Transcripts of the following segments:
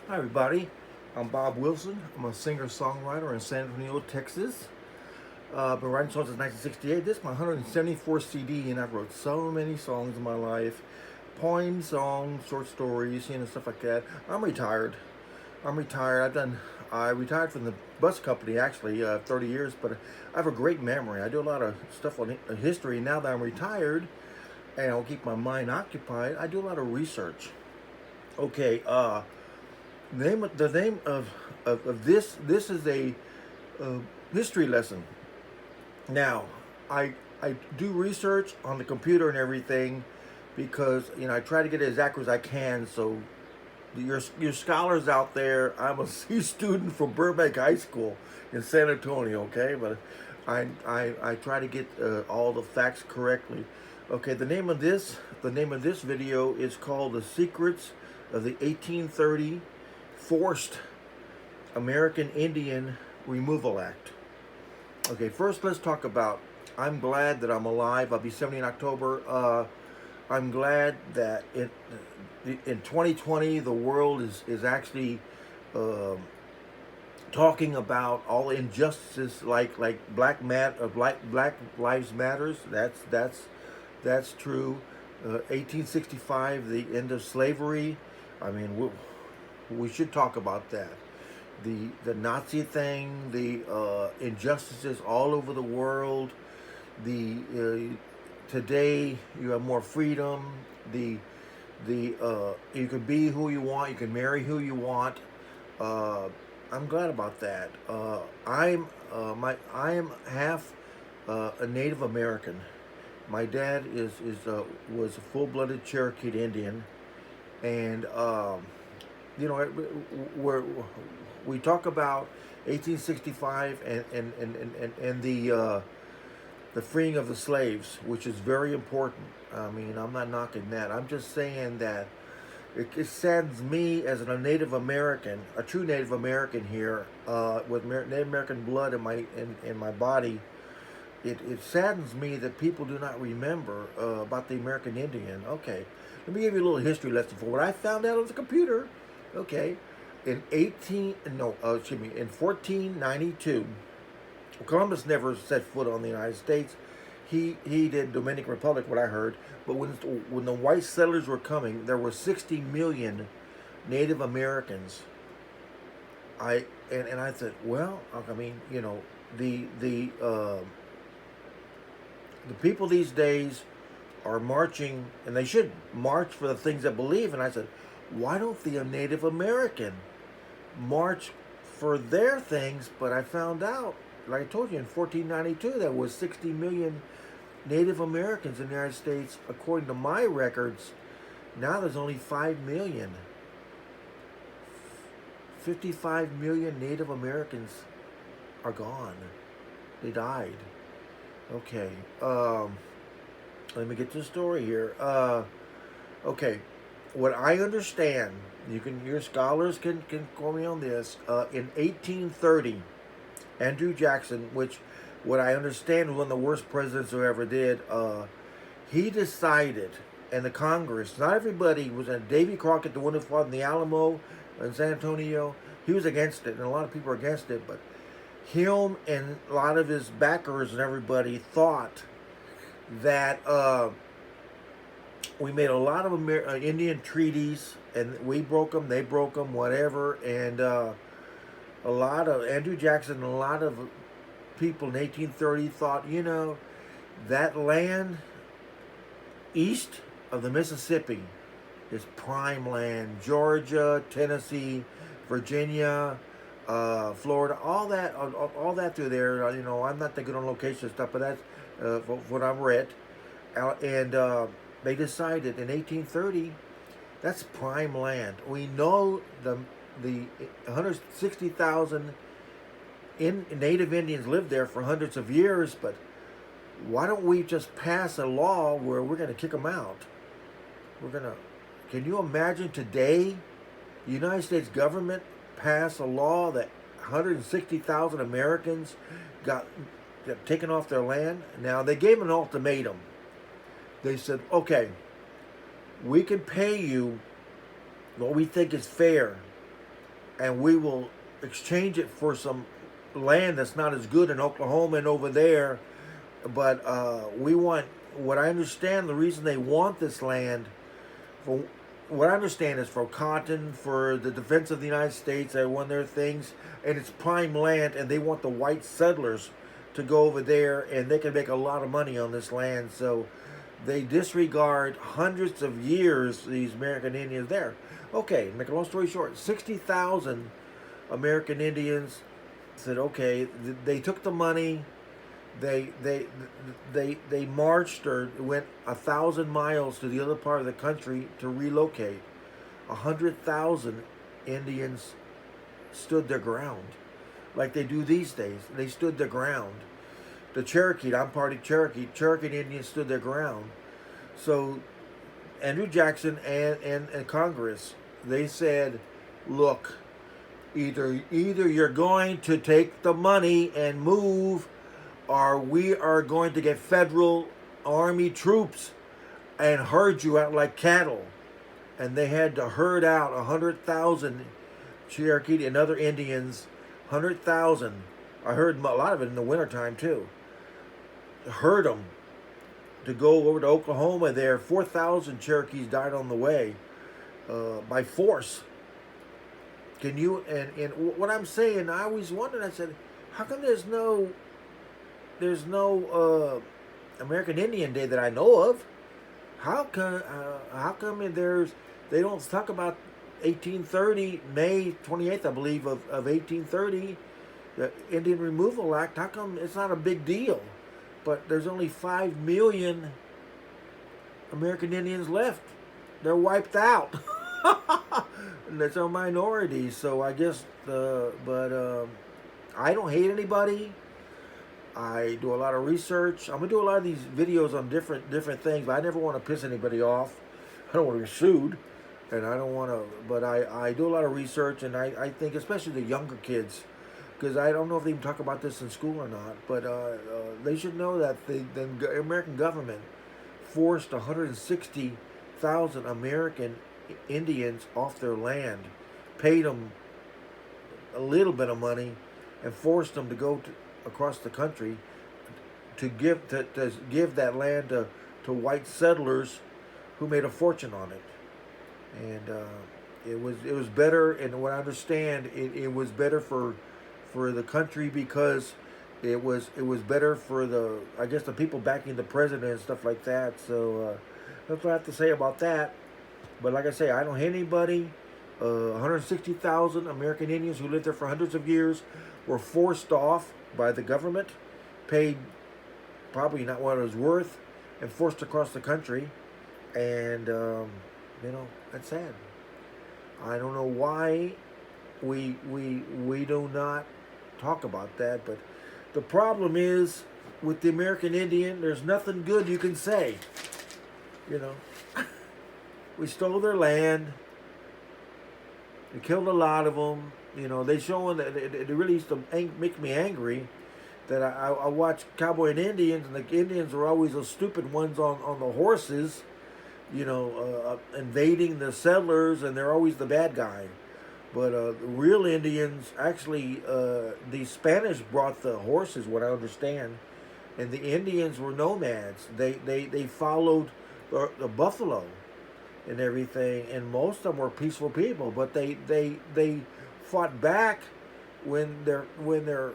Hi, everybody. I'm Bob Wilson. I'm a singer-songwriter in San Antonio, Texas. Been writing songs since 1968. This is my 174th CD, and I've wrote so many songs in my life. Poems, songs, short stories, stuff like that. I'm retired. I'm retired. I retired from the bus company, actually, 30 years, but I have a great memory. I do a lot of stuff on history. Now that I'm retired, and I'll keep my mind occupied, I do a lot of research. Okay, the name of this is a uh, history lesson. Now, I do research on the computer and everything because I try to get it as accurate as I can. So your scholars out there, I'm a C student from Burbank High School in San Antonio. Okay, but I try to get all the facts correctly. Okay, the name of this video is called "The Secrets of the 1830 Forced American Indian Removal Act." Okay, first let's talk about. I'm glad that I'm alive. I'll be 70 in October. I'm glad that in 2020 the world is actually uh, talking about all injustices like Black Lives Matters. That's true. 1865, the end of slavery. I mean, we should talk about that. The Nazi thing, the injustices all over the world. The Today you have more freedom. The you can be who you want. You can marry who you want. Uh, I'm glad about that. I am half a Native American. My dad is was a full-blooded Cherokee Indian, and where we talk about 1865 and the freeing of the slaves, which is very important. I mean, I'm not knocking that. I'm just saying that it saddens me as a Native American, a true Native American here, with Native American blood in my body. It saddens me that people do not remember about the American Indian. Okay, let me give you a little history lesson for what I found out on the computer. Okay, in 18 no excuse me in 1492, Columbus never set foot on the United States. He did Dominican Republic, what I heard. But when the white settlers were coming, there were 60 million Native Americans. And I said, well, I mean, the people these days are marching, and they should march for the things they believe. And I said, why don't the Native American march for their things? But I found out, like I told you, in 1492, there was 60 million Native Americans in the United States. According to my records, now there's only 5 million. 55 million Native Americans are gone. They died. Okay. Let me get to the story here. Okay. What I understand, your scholars can call me on this. In 1830, Andrew Jackson, which what I understand was one of the worst presidents who ever did, he decided, and the Congress, not everybody was. Davy Crockett, the one who fought in the Alamo in San Antonio, he was against it, and a lot of people are against it. But him and a lot of his backers and everybody thought that we made a lot of Indian treaties, and we broke them, they broke them, whatever, and a lot of Andrew Jackson and a lot of people in 1830 thought, that land east of the Mississippi is prime land. Georgia, Tennessee, Virginia, Florida, all that through there. I'm not that good on location stuff, but that's what I've read. And they decided in 1830 that's prime land. We know the 160,000 Native Indians lived there for hundreds of years, but why don't we just pass a law where we're going to kick them out? We're going to. Can you imagine today, the United States government passed a law that 160,000 Americans got taken off their land? Now they gave an ultimatum. They said, okay, we can pay you what we think is fair, and we will exchange it for some land that's not as good in Oklahoma and over there. But we want, what I understand, the reason they want this land, for what I understand, is for cotton, for the defense of the United States. They want their things, and it's prime land, and they want the white settlers to go over there, and they can make a lot of money on this land. So they disregard hundreds of years, these American Indians there. Okay, make a long story short, 60,000 American Indians said, okay, they took the money, they marched or went 1,000 miles to the other part of the country to relocate. 100,000 Indians stood their ground, like they do these days. They stood their ground. The Cherokee, I'm part of Cherokee. Cherokee Indians stood their ground. So Andrew Jackson and Congress, they said, look, either you're going to take the money and move, or we are going to get federal army troops and herd you out like cattle. And they had to herd out 100,000 Cherokee and other Indians, 100,000. I heard a lot of it in the wintertime too. Herd them to go over to Oklahoma there. 4,000 Cherokees died on the way by force. Can you, and what I'm saying, I always wondered, I said, how come there's no American Indian Day that I know of? How come they don't talk about 1830, May 28th, I believe, of 1830, the Indian Removal Act? How come it's not a big deal? But there's only 5 million American Indians left. They're wiped out. And it's a minority, so I guess, I don't hate anybody. I do a lot of research. I'm gonna do a lot of these videos on different things, but I never want to piss anybody off. I don't want to be sued, and I don't want to. But I do a lot of research, and I think especially the younger kids, because I don't know if they even talk about this in school or not. But they should know that the American government forced 160,000 American Indians off their land, paid them a little bit of money, and forced them to go across the country to give that land to white settlers who made a fortune on it. And it was better, and what I understand, it was better for the country, because it was better for the people backing the president and stuff like that. So that's what I have to say about that. But like I say, I don't hate anybody. 160,000 American Indians who lived there for hundreds of years were forced off by the government, paid probably not what it was worth, and forced across the country. And that's sad. I don't know why we do not talk about that, but the problem is with the American Indian, there's nothing good you can say. We stole their land. We killed a lot of them. They showing that it really used to make me angry that I watch Cowboy and Indians, and the Indians are always the stupid ones on the horses, invading the settlers, and they're always the bad guy. But the real Indians, actually, the Spanish brought the horses, what I understand, and the Indians were nomads. They followed the buffalo and everything, and most of them were peaceful people, but they fought back when their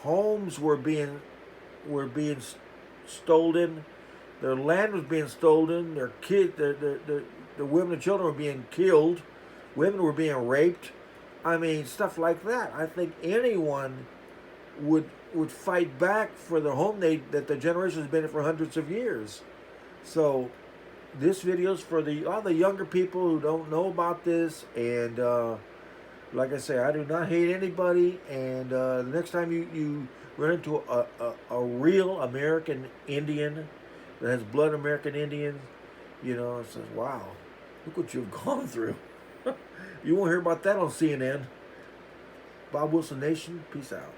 homes were being stolen, their land was being stolen, their kids, the women and children were being killed, women were being raped. I mean, stuff like that. I think anyone would fight back for the home that the generation has been in for hundreds of years. So this video is for all the younger people who don't know about this. And like I say, I do not hate anybody. And the next time you run into a real American Indian that has blood American Indian, it says, wow, look what you've gone through. You won't hear about that on CNN. Bob Wilson Nation, peace out.